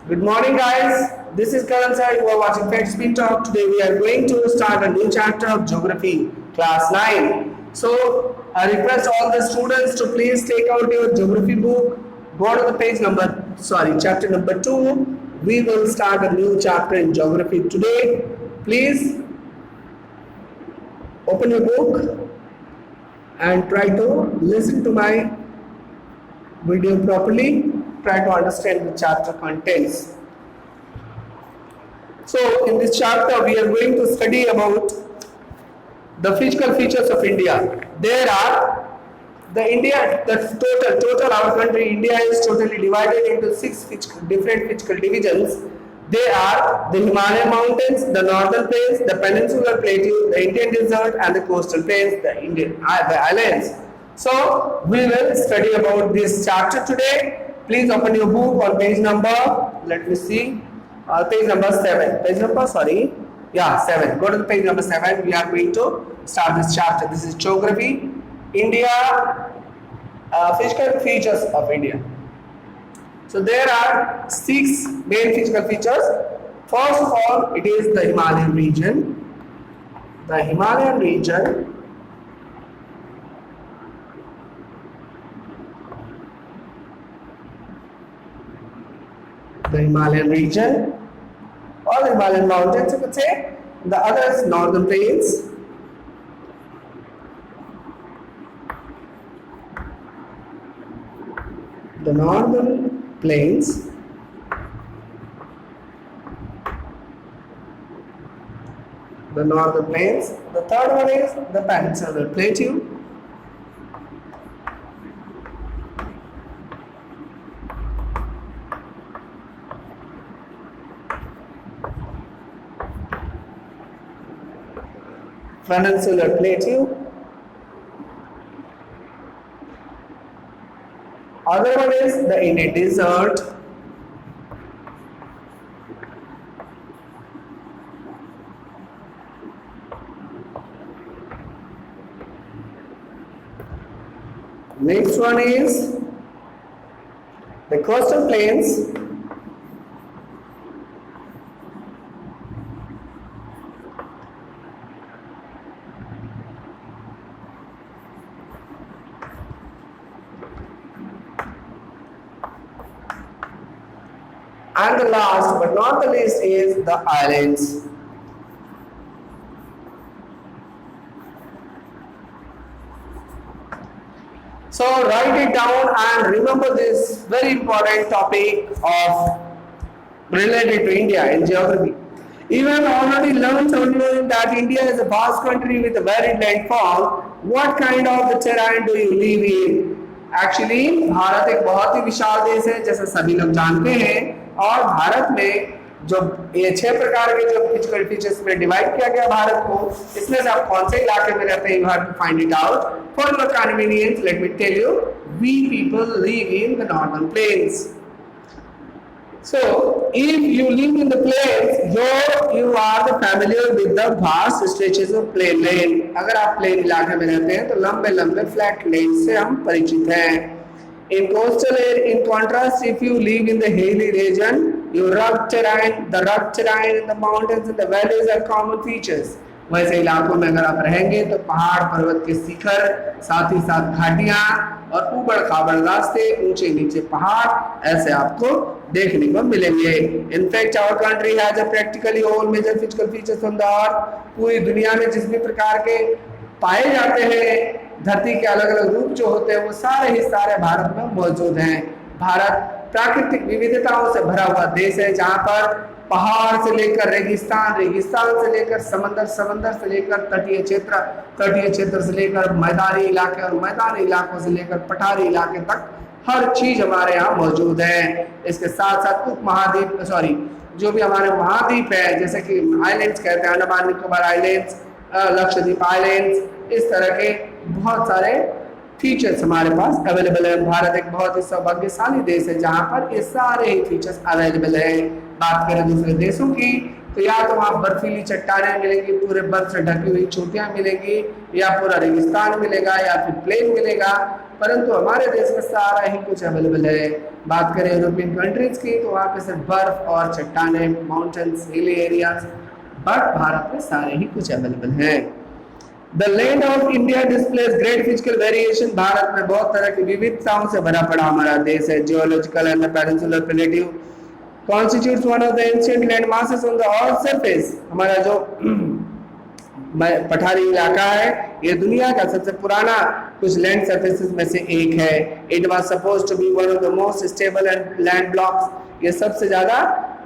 Good morning, guys. This is Karan sir. You are watching Facts Speed Talk. Today we are going to start a new chapter of Geography, Class 9. So, I request all the students to please take out your Geography book, go to the chapter number 2. We will start a new chapter in Geography today. Please open your book and try to listen to my video properly. Try to understand the chapter contents. So in this chapter we are going to study about the physical features of India. There are the total our country India is totally divided into different physical divisions. They are the Himalayan mountains, the northern plains, the peninsular plateau, the Indian desert, and the coastal plains, the islands. So we will study about this chapter today. Please open your book on page number. Let me see. Page number 7. 7. Go to the page number 7. We are going to start this chapter. This is Geography, India, physical features of India. So there are 6 main physical features. First of all, it is the Himalayan region. The Himalayan region or the Himalayan mountains, you could say. The others, northern plains. The northern plains. The third one is the peninsular plateau. Peninsular plateau. Other one is the Indian desert. Next one is the coastal plains. And the last but not the least is the islands. So write it down and remember this very important topic of related to India in geography. Even already learned earlier that India is a vast country with a varied landform. What kind of the terrain do you live in? Actually, Bharat एक बहुत ही विशाल देश है, जैसे सभी लोग जानते हैं. और भारत में जो ये 6 प्रकार के जो फिजिकल फीचर्स में डिवाइड किया गया भारत को, इसमें से आप कौन से इलाके में रहते हैं, you have to find it out. For your convenience let me tell you, we people live in the northern plains. So if you live in the plains, you are the familiar with the vast stretches of plain land. अगर आप plane इलाके में रहते हैं तो लंबे लंबे flat land से हम परिचित हैं. In coastal area, in contrast, if you live in the hilly region, the rugged terrain in the mountains and the valleys are common features. वैसे इलाकों में अगर आप रहेंगे तो पहाड़ पर्वत के शिखर, साथ ही साथ घाटियां और ऊबड़ खाबड़ रास्ते, ऊंचे नीचे पहाड़ ऐसे आपको देखने को मिलेंगे. In fact our country has a practically all major physical features on the earth. पूरी दुनिया में जिस भी प्रकार के पाए जाते हैं, धरती के अलग अलग रूप जो होते हैं, वो सारे ही सारे भारत में मौजूद हैं. भारत प्राकृतिक विविधताओं से भरा हुआ देश है, जहाँ पर पहाड़ से लेकर रेगिस्तान, रेगिस्तान से लेकर समंदर, समंदर से लेकर तटीय क्षेत्र, तटीय क्षेत्र से लेकर मैदानी इलाके और मैदानी इलाकों से लेकर पठारी इलाके तक हर चीज हमारे यहाँ मौजूद है. इसके साथ साथ जो भी हमारे महाद्वीप है, जैसे कि आइलैंड्स कहते हैं, अंडमान निकोबार आइलैंड्स, लक्षद्वीप आइलैंड्स, इस तरह के बहुत सारे फीचर्स हमारे पास अवेलेबल है. भारत एक बहुत ही सौभाग्यशाली देश है जहाँ पर ये सारे ही फीचर्स अवेलेबल है. बात करें दूसरे देशों की तो या तो वहाँ बर्फीली चट्टानें मिलेंगी, पूरे बर्फ से ढकी हुई चोटियां मिलेंगी, या पूरा रेगिस्तान मिलेगा, या फिर प्लेन मिलेगा। परंतु हमारे देश में सारा ही कुछ अवेलेबल है। बात करें यूरोपियन कंट्रीज की, तो वहाँ पे सिर्फ बर्फ और चट्टानें, mountains, hilly areas, but Bharat में सारे ही कुछ अवेलेबल हैं। The land of India displace great physical variation. Bharat में बहुत तरह की विविधताओं से भरा पड़ा हमारा देश है। Geological and peninsular प्लेटिव constitutes one of the ancient land masses on the earth surface। हमारा जो पठारी इलाका है, ये दुनिया का सबसे पुराना कुछ लैंड सरफेसेस में से एक है। It was supposed to be one of the most stable and land blocks. ये सबसे ज्यादा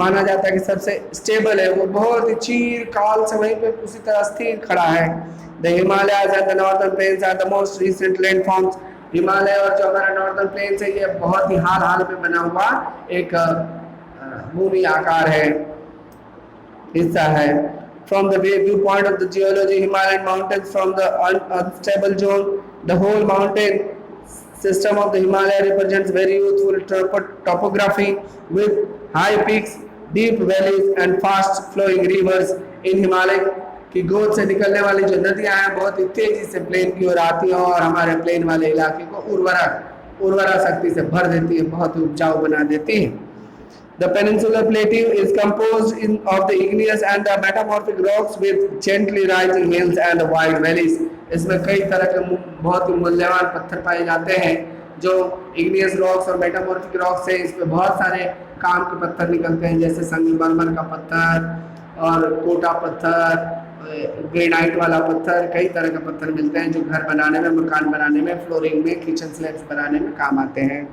माना जाता है कि सबसे स्टेबल है, वो बहुत ही चीर काल से वहीं पे उसी तरह स्थिर खड़ा है। The Himalayas and the northern plains are the most recent land forms. Himalaya और जो हमारा नॉर्दर्न प्लेन्स है, ये बहुत ही हाल में बना हुआ एक भूमि आकार है, हिस्सा है। From the viewpoint of the geology, Himalayan mountains from the unstable zone, the whole mountain system of the Himalaya represents very youthful topography with high peaks, deep valleys and fast flowing rivers। in Himalaya की गोद से निकलने वाली जो नदियां हैं, बहुत ही तेजी से प्लेन की ओर आती हैं और हमारे प्लेन वाले इलाके को उर्वरा शक्ति से भर देती है, बहुत ही उपजाऊ बना देती है। The peninsular plateau is composed of the igneous and the metamorphic rocks with gently rising hills and wide valleys। इसमें कई तरह के बहुत ही मूल्यवान पत्थर पाए जाते हैं, जो igneous rocks और metamorphic rocks है। इसमें बहुत सारे काम के पत्थर निकलते हैं, जैसे संगमरमर का पत्थर और कोटा पत्थर, ग्रेनाइट वाला पत्थर, कई तरह के पत्थर मिलते हैं जो घर बनाने में, मकान बनाने में, फ्लोरिंग में, किचन स्लैब्स बनाने में काम आते हैं।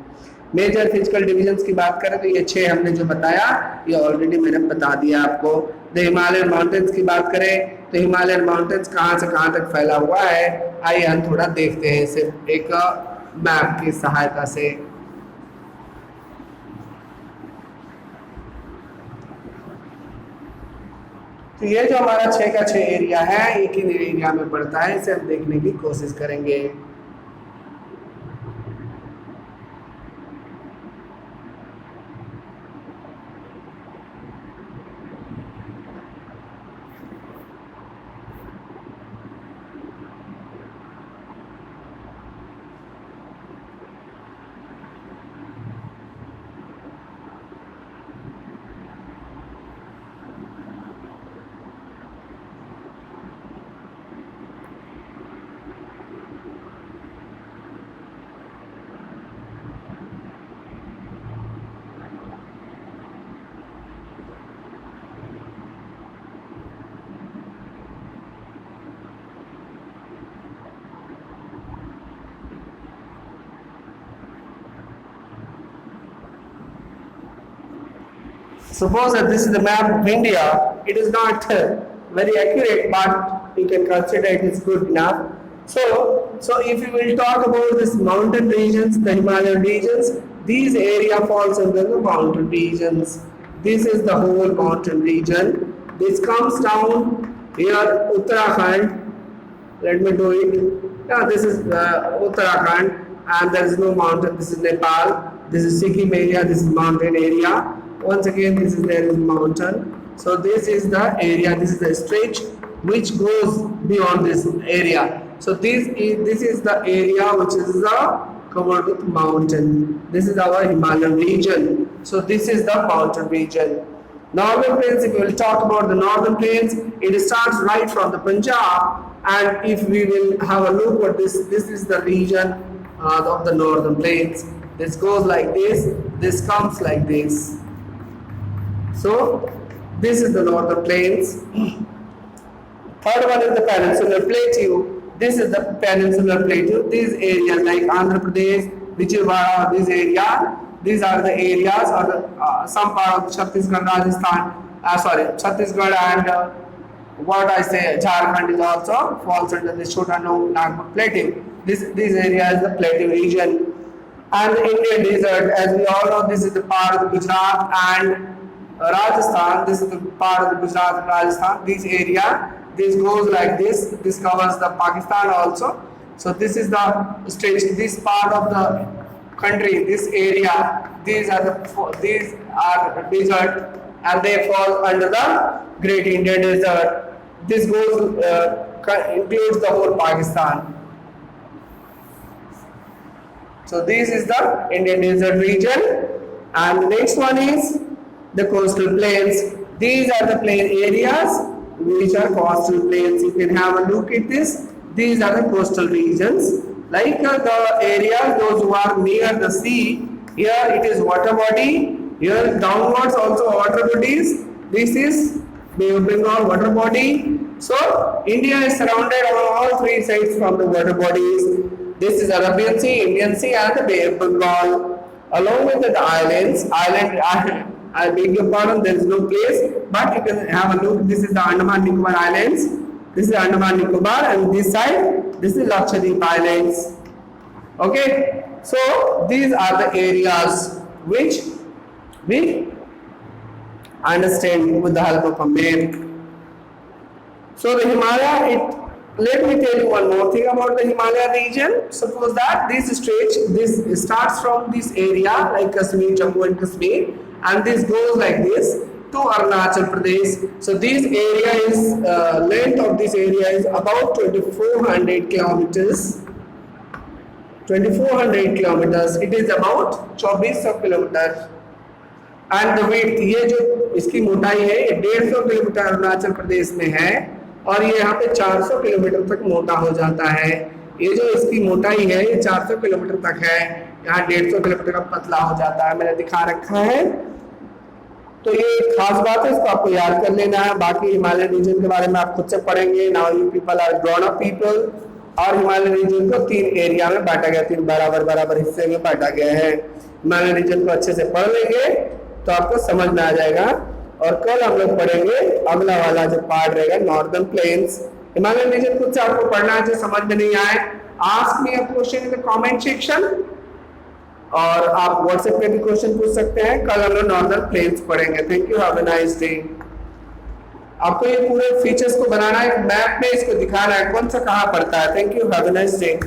मेजर फिजिकल डिविजन्स की बात करें तो ये 6 हमने जो बताया, ये ऑलरेडी मैंने बता दिया आपको। द हिमालयन माउंटेन्स की बात करें तो हिमालयन माउंटेन्स कहाँ से कहाँ तक फैला हुआ है, आइए हम थोड़ा देखते हैं इसे एक मैप की सहायता से। तो ये जो हमारा 6 का 6 एरिया है, एक ही एरिया में पड़ता है, इसे हम देखने की कोशिश करेंगे। Suppose that this is the map of India. It is not very accurate, but you can consider it is good enough. So if you will talk about this mountain regions, the Himalayan regions, these area falls under the mountain regions. This is the whole mountain region. This comes down here, Uttarakhand. Let me do it. Yeah, this is Uttarakhand, and there is no mountain. This is Nepal. This is Sikkim area. This is mountain area. Once again, there is mountain. So this is the area. This is the stretch which goes beyond this area. So this is the area which is covered with mountain. This is our Himalayan region. So this is the mountain region. Northern plains. If we will talk about the northern plains, it starts right from the Punjab. And if we will have a look at this, this is the region of the northern plains. This goes like this. This comes like this. So this is the northern plains. Third one is the peninsular plateau. This is the peninsular plateau. These areas like Andhra Pradesh, Vijayawada, this area, these are the areas or the, some part of Chhattisgarh, Rajasthan, Chhattisgarh and what I say Jharkhand is also falls under the Chota Nagpur plateau. This area is the plateau region. And the Indian desert, as we all know, this is the part of Gujarat and Rajasthan. This is the part of the Gujarat and Rajasthan. This area, this goes like this. This covers the Pakistan also. So this is the stage. This part of the country, this area, these are desert, and they fall under the Great Indian Desert. This includes the whole Pakistan. So this is the Indian Desert region, and the next one is the coastal plains. These are the plain areas which are coastal plains. You can have a look at this. These are the coastal regions, like the areas those who are near the sea. Here it is water body. Here downwards also water bodies. This is Bay of Bengal water body. So India is surrounded on all three sides from the water bodies. This is Arabian Sea, Indian Sea, and the Bay of Bengal. Along with the islands, I beg your pardon, there is no place, but you can have a look. This is the Andaman Nicobar Islands. This is Andaman Nicobar, and this side, this is Lakshadweep Islands. Okay, so these are the areas which we understand with the help of a map. So the Himalaya, let me tell you one more thing about the Himalaya region. Suppose that this starts from this area like Kashmir, Jammu and Kashmir, and this goes like this to Arunachal Pradesh. So this area is length of this area is about 2400 kilometers. 2400 kilometers. It is about 2400 kilometers. And the width, ये जो इसकी मोटाई है, ये 150 kilometre Arunachal Pradesh में है, और ये यहाँ पे 400 किलोमीटर तक मोटा हो जाता है। ये जो इसकी मोटाई है ये 400 किलोमीटर तक है, यहाँ 150 किलोमीटर का पतला हो जाता है। मैंने दिखा रखा है, तो ये एक खास बात है, इसको आपको याद कर लेना है। बाकी हिमालयन रीजन के बारे में आप खुद से पढ़ेंगे। Now you people are grown up people. और हिमालयन रीजन को 3 एरिया में बांटा गया, 3 बराबर हिस्से में बांटा गया है। हिमालयन रीजन को अच्छे से पढ़ लेंगे तो आपको समझ में आ जाएगा। और कल हम लोग पढ़ेंगे अगला वाला जो पार्ट रहेगा, नॉर्दर्न प्लेन्स। हिमालयन रीजन खुद से आपको पढ़ना है, जो समझ में नहीं आए ask me a question in the comment section, और आप व्हाट्सएप पे भी क्वेश्चन पूछ सकते हैं। कल हम लोग नॉर्दर्न प्लेन्स पढ़ेंगे। Thank you, have a nice day. आपको ये पूरे फीचर्स को बनाना है, मैप में इसको दिखाना है कौन सा कहाँ पड़ता है। Thank you, have a nice day.